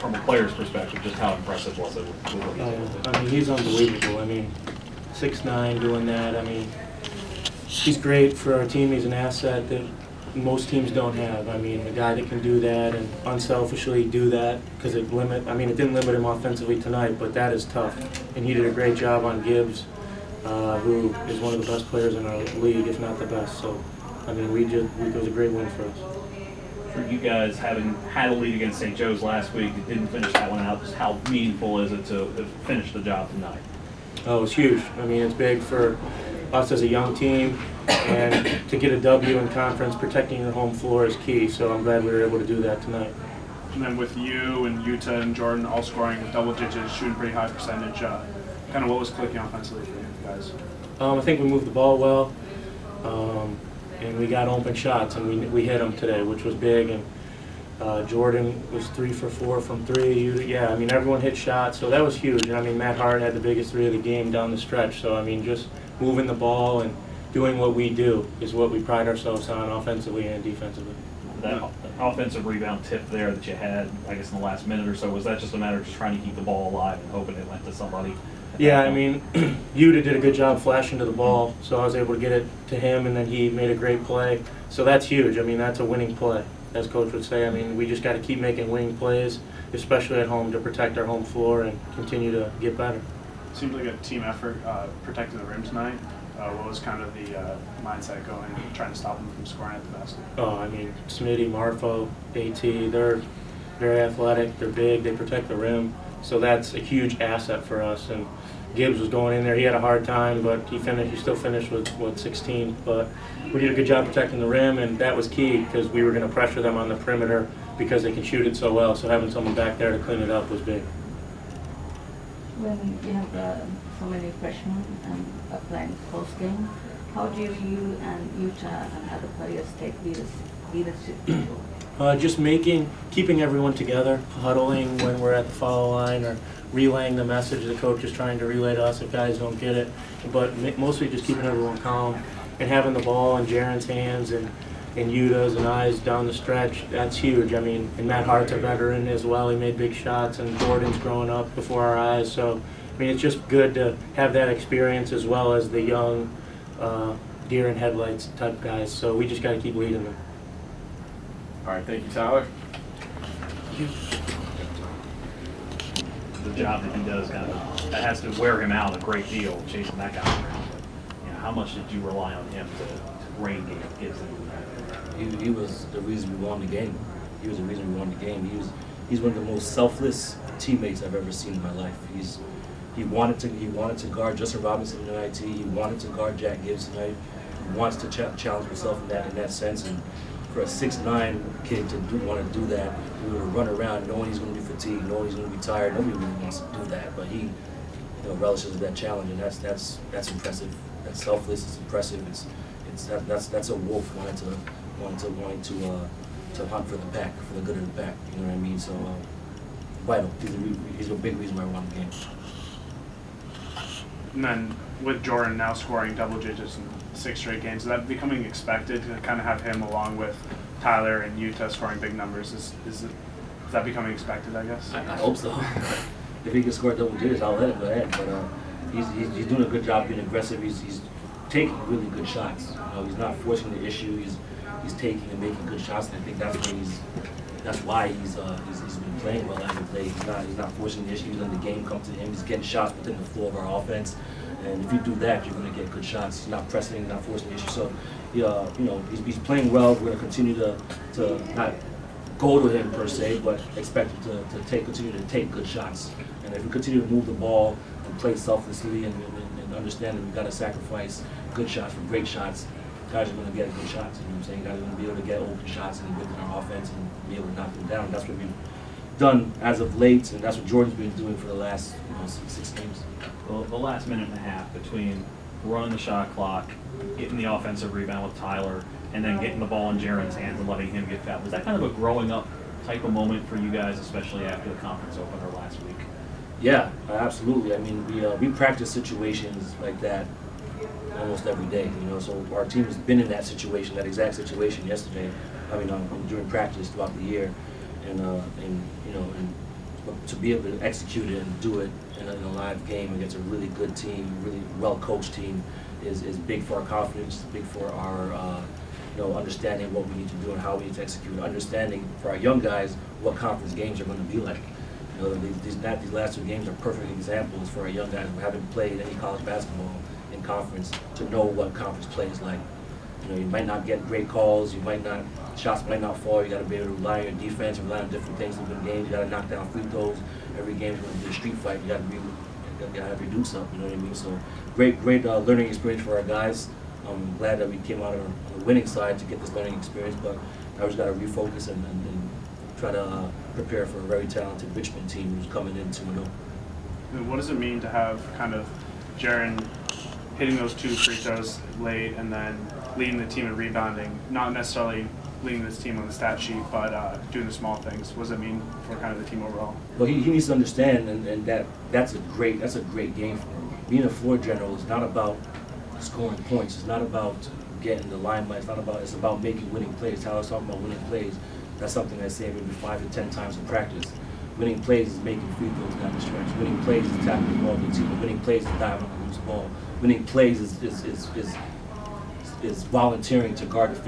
from a player's perspective, just how impressive was it with what he's able to do? I mean, he's unbelievable. I mean, 6'9", doing that. I mean, he's great for our team. He's an asset that most teams don't have. I mean, a guy that can do that and unselfishly do that, because it didn't limit him offensively tonight, but that is tough. And he did a great job on Gibbs, who is one of the best players in our league, if not the best. So, I mean, it was a great win for us. For you guys, having had a lead against St. Joe's last week, you didn't finish that one out. Just how meaningful is it to finish the job tonight? Oh, it's huge. I mean, it's big for us as a young team, and to get a W in conference, protecting your home floor is key. So I'm glad we were able to do that tonight. And then with you and Utah and Jordan all scoring double digits, shooting pretty high percentage, kind of what was clicking offensively for you guys? I think we moved the ball well, and we got open shots, and we hit them today, which was big. And Jordan was 3 for 4 from 3. Yeah, I mean, everyone hit shots, so that was huge. I mean, Matt Hart had the biggest 3 of the game down the stretch. So I mean, just moving the ball and doing what we do is what we pride ourselves on, offensively and defensively. That offensive rebound tip there that you had, I guess, in the last minute or so, was that just a matter of just trying to keep the ball alive and hoping it went to somebody? Yeah, I mean, Yuta did a good job flashing to the ball, so I was able to get it to him, and then he made a great play. So that's huge. I mean, that's a winning play, as Coach would say. I mean, we just got to keep making winning plays, especially at home, to protect our home floor and continue to get better. Seemed like a team effort protecting the rim tonight. What was kind of the mindset going, trying to stop them from scoring at the basket? Oh, I mean, Smitty, Marfo, AT, they're very athletic, they're big, they protect the rim. So that's a huge asset for us. And Gibbs was going in there. He had a hard time, but he still finished with, 16. But we did a good job protecting the rim, and that was key because we were going to pressure them on the perimeter because they can shoot it so well. So having someone back there to clean it up was big. When you have so many freshmen playing post game, how do you and Utah and other players take leadership? Just keeping everyone together, huddling when we're at the foul line, or relaying the message the coach is trying to relay to us if guys don't get it. But mostly just keeping everyone calm and having the ball in Jaren's hands and Utah's and I's down the stretch. That's huge. I mean, and Matt Hart's a veteran as well. He made big shots, and Jordan's growing up before our eyes. So, I mean, it's just good to have that experience as well as the young deer in headlights type guys. So we just got to keep leading them. All right, thank you, Tyler. The job that he does that has to wear him out a great deal, chasing that guy around. But, how much did you rely on him to rein Gibson? He was the reason we won the game. He was the reason we won the game. He's one of the most selfless teammates I've ever seen in my life. He wanted to guard Justin Robinson tonight. He wanted to guard Jack Gibbs tonight. He wants to challenge himself in that sense. And for a 6'9" kid to want to do that, we would run around knowing he's going to be fatigued, knowing he's going to be tired. Nobody really wants to do that, but he, relishes that challenge, and that's impressive. That's selfless. It's impressive. That's a wolf wanting to hunt for the pack, for the good of the pack. You know what I mean? So vital. He's a big reason why we won the game. And then with Jordan now scoring double digits in 6 straight games, is that becoming expected to kind of have him along with Tyler and Utah scoring big numbers? Is that becoming expected, I guess? I hope so. If he can score double digits, I'll let him go ahead. But he's doing a good job being aggressive. He's taking really good shots. He's not forcing the issue. He's taking and making good shots, and I think that's why he's been playing well as of late. He's not forcing the issue. He's letting the game come to him. He's getting shots within the flow of our offense. And if you do that, you're going to get good shots. He's not pressing, he's not forcing the issue. So, he's playing well. We're going to continue to not go to him per se, but expect him to continue to take good shots. And if we continue to move the ball and play selflessly and understand that we've got to sacrifice good shots for great shots, guys are going to get good shots. You know what I'm saying? Guys are going to be able to get open shots and within our offense and be able to knock them down. That's what we've done as of late, and that's what Jordan's been doing for the last 6 games. Well, the last minute and a half between running the shot clock, getting the offensive rebound with Tyler, and then getting the ball in Jaren's hands and letting him get fouled. Was that kind of a growing up type of moment for you guys, especially after the conference opener last week? Yeah, absolutely. I mean, we practice situations like that almost every day. So our team has been in that situation, that exact situation yesterday. I mean, during practice throughout the year, and be able to execute it and do it in a live game against a really good team, really well-coached team, is big for our confidence, big for our understanding what we need to do and how we need to execute, understanding for our young guys what conference games are going to be like. These last 2 games are perfect examples for our young guys who haven't played any college basketball in conference to know what conference play is like. You might not get great calls, shots might not fall, you got to be able to rely on your defense, rely on different things in games, you got to knock down free throws. Every game is going to be a street fight, you got to have your dukes up, you know what I mean? So great learning experience for our guys. I'm glad that we came out on the winning side to get this learning experience, but I just got to refocus and try to prepare for a very talented Richmond team who's coming in 2-0. What does it mean to have kind of Jaren hitting those 2 free throws late and then leading the team in rebounding, not necessarily leading this team on the stat sheet, but doing the small things? What does it mean for kind of the team overall? Well, he needs to understand, and that's a great game for him. Being a floor general is not about scoring points. It's not about getting the limelight. It's about making winning plays. Tyler's talking about winning plays. That's something I say maybe 5 to 10 times in practice. Winning plays is making free throws down the stretch. Winning plays is tackling the ball to the team. Winning plays is diving on the loose ball. Winning plays is volunteering to guard the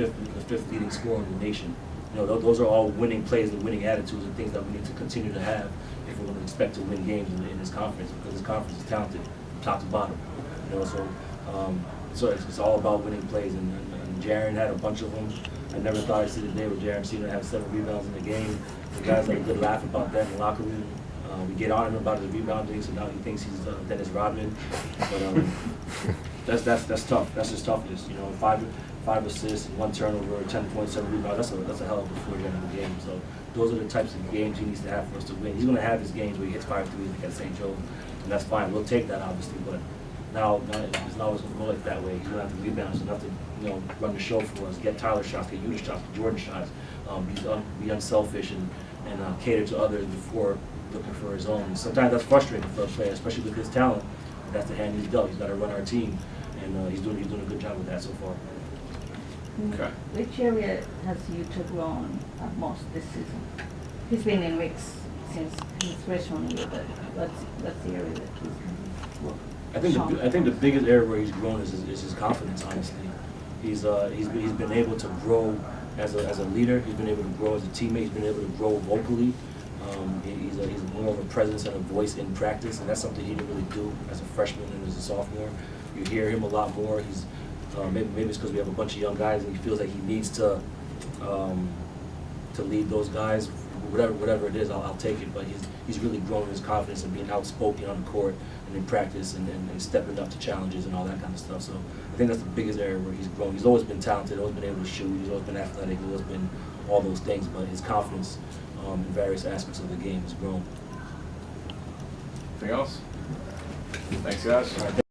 fifth leading scorer in the nation. Those are all winning plays and winning attitudes and things that we need to continue to have if we're going to expect to win games in this conference, because this conference is talented, top to bottom. So it's all about winning plays, and Jaren had a bunch of them. I never thought I'd see the day with Jaren Senior have 7 rebounds in the game. The guys had a good laugh about that in the locker room. We get on him about his rebounding, so now he thinks he's Dennis Rodman. But that's tough. That's just toughness. 5 assists, 1 turnover, 10.7 rebounds. That's a hell of a floor general game. So those are the types of games he needs to have for us to win. He's going to have his games where he hits 5 threes against St. Joe, and that's fine. We'll take that obviously, but now it's not always going to go like that way. He's going to have to rebound. He's going to have to run the show for us, get Tyler shots, get Utah shots, get Jordan shots, be unselfish and cater to others before looking for his own. Sometimes that's frustrating for a player, especially with his talent. That's the hand he's dealt. He's got to run our team, and he's doing a good job with that so far. Okay. Which area has Utah grown most this season? He's been in Wicks since his freshman year, but what's the area that he's I think the biggest area where he's grown is his confidence. Honestly, he's been able to grow as a leader. He's been able to grow as a teammate. He's been able to grow vocally. He's more of a presence and a voice in practice, and that's something he didn't really do as a freshman and as a sophomore. You hear him a lot more. He's maybe it's because we have a bunch of young guys, and he feels like he needs to lead those guys. Whatever it is, I'll take it. But he's really grown in his confidence and being outspoken on the court and in practice and stepping up to challenges and all that kind of stuff. So I think that's the biggest area where he's grown. He's always been talented, always been able to shoot, he's always been athletic, he's always been all those things. But his confidence in various aspects of the game has grown. Anything else? Thanks, guys.